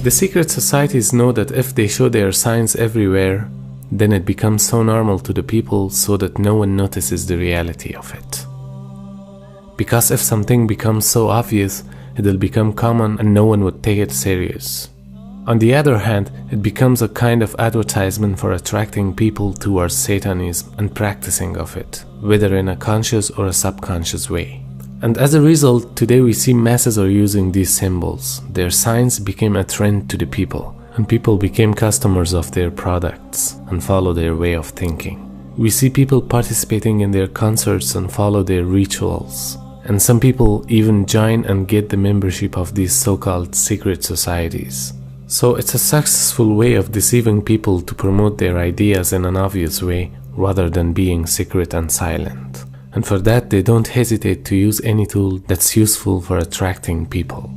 The secret societies know that if they show their signs everywhere, then it becomes so normal to the people so that no one notices the reality of it. Because if something becomes so obvious, it will become common and no one would take it serious. On the other hand, it becomes a kind of advertisement for attracting people towards Satanism and practicing of it, whether in a conscious or a subconscious way. And as a result, today we see masses are using these symbols. Their signs became a trend to the people, and people became customers of their products and follow their way of thinking. We see people participating in their concerts and follow their rituals. And some people even join and get the membership of these so-called secret societies. So it's a successful way of deceiving people to promote their ideas in an obvious way rather than being secret and silent. And for that they don't hesitate to use any tool that's useful for attracting people.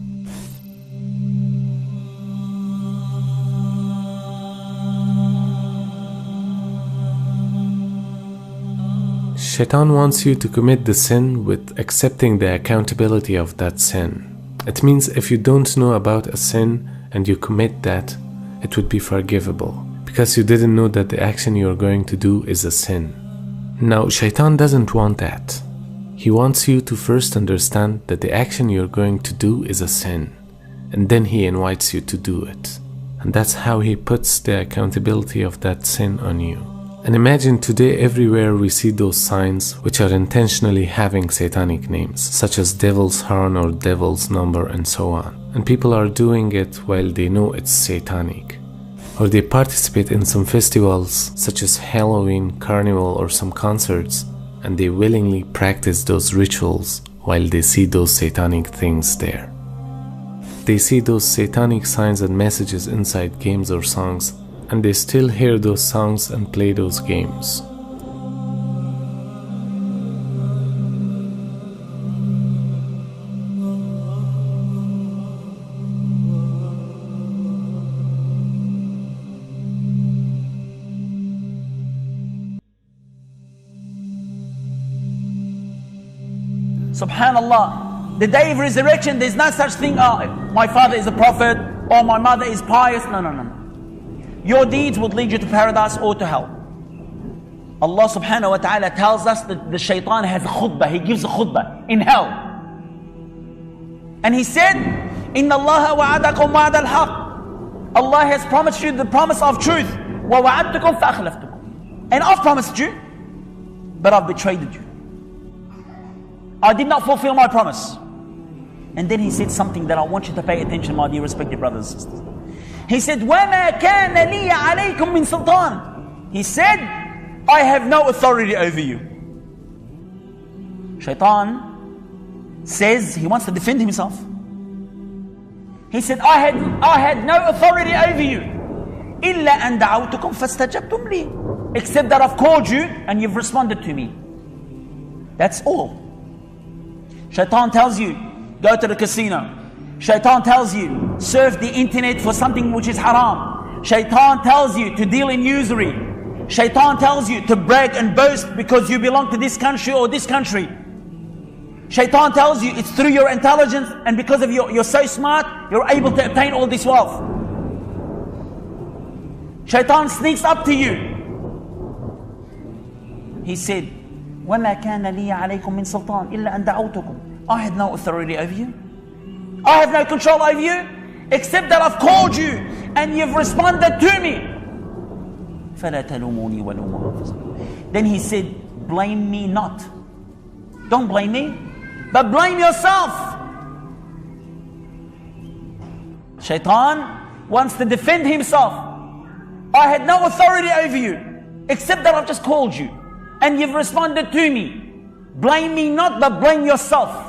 Shaitan wants you to commit the sin with accepting the accountability of that sin. It means if you don't know about a sin and you commit that, it would be forgivable, because you didn't know that the action you're going to do is a sin. Now, Shaitan doesn't want that. He wants you to first understand that the action you're going to do is a sin, and then he invites you to do it. And that's how he puts the accountability of that sin on you. And imagine today everywhere we see those signs which are intentionally having satanic names, such as devil's horn or devil's number and so on. And people are doing it while they know it's satanic. Or they participate in some festivals such as Halloween, Carnival or some concerts, and they willingly practice those rituals while they see those satanic things there. They see those satanic signs and messages inside games or songs, and they still hear those songs and play those games. Subhanallah, the day of resurrection, there's no such thing, my father is a prophet or my mother is pious. No. Your deeds would lead you to paradise or to hell. Allah subhanahu wa ta'ala tells us that the shaitan has a khutbah, he gives a khutbah in hell. And he said, Inna Allah wa'adakum wa'ad al-haq. Allah has promised you the promise of truth. Wa wa'adtukum fa'akhlaftukum. And I've promised you, but I've betrayed you. I did not fulfill my promise. And then he said something that I want you to pay attention, my dear respected brothers and sisters. He said, وَمَا كَانَ لِي عَلَيْكُمْ مِنْ سُلْطَانٍ. He said, I have no authority over you. Shaitan says he wants to defend himself. He said, I had no authority over you. إِلَّا أَنْ دَعَوْتُكُمْ فَاسْتَجَبْتُمْ لِي. Except that I've called you and you've responded to me. That's all. Shaitan tells you, go to the casino. Shaitan tells you, surf the internet for something which is haram. Shaitan tells you to deal in usury. Shaitan tells you to brag and boast because you belong to this country or this country. Shaitan tells you it's through your intelligence and because of you're so smart, you're able to obtain all this wealth. Shaitan sneaks up to you. He said, وَمَا كَانَ لِي عَلَيْكُمْ مِنْ سُلْطَانٍ إِلَّا أَنْ دَعَوْتُكُمْ. I had no authority over you. I have no control over you, except that I've called you and you've responded to me. فَلَا تَلُومُونِي وَلُومُوا أَنفُسَكُمْ. Then he said, blame me not. Don't blame me, but blame yourself. Shaitan wants to defend himself. I had no authority over you, except that I've just called you and you've responded to me. Blame me not, but blame yourself.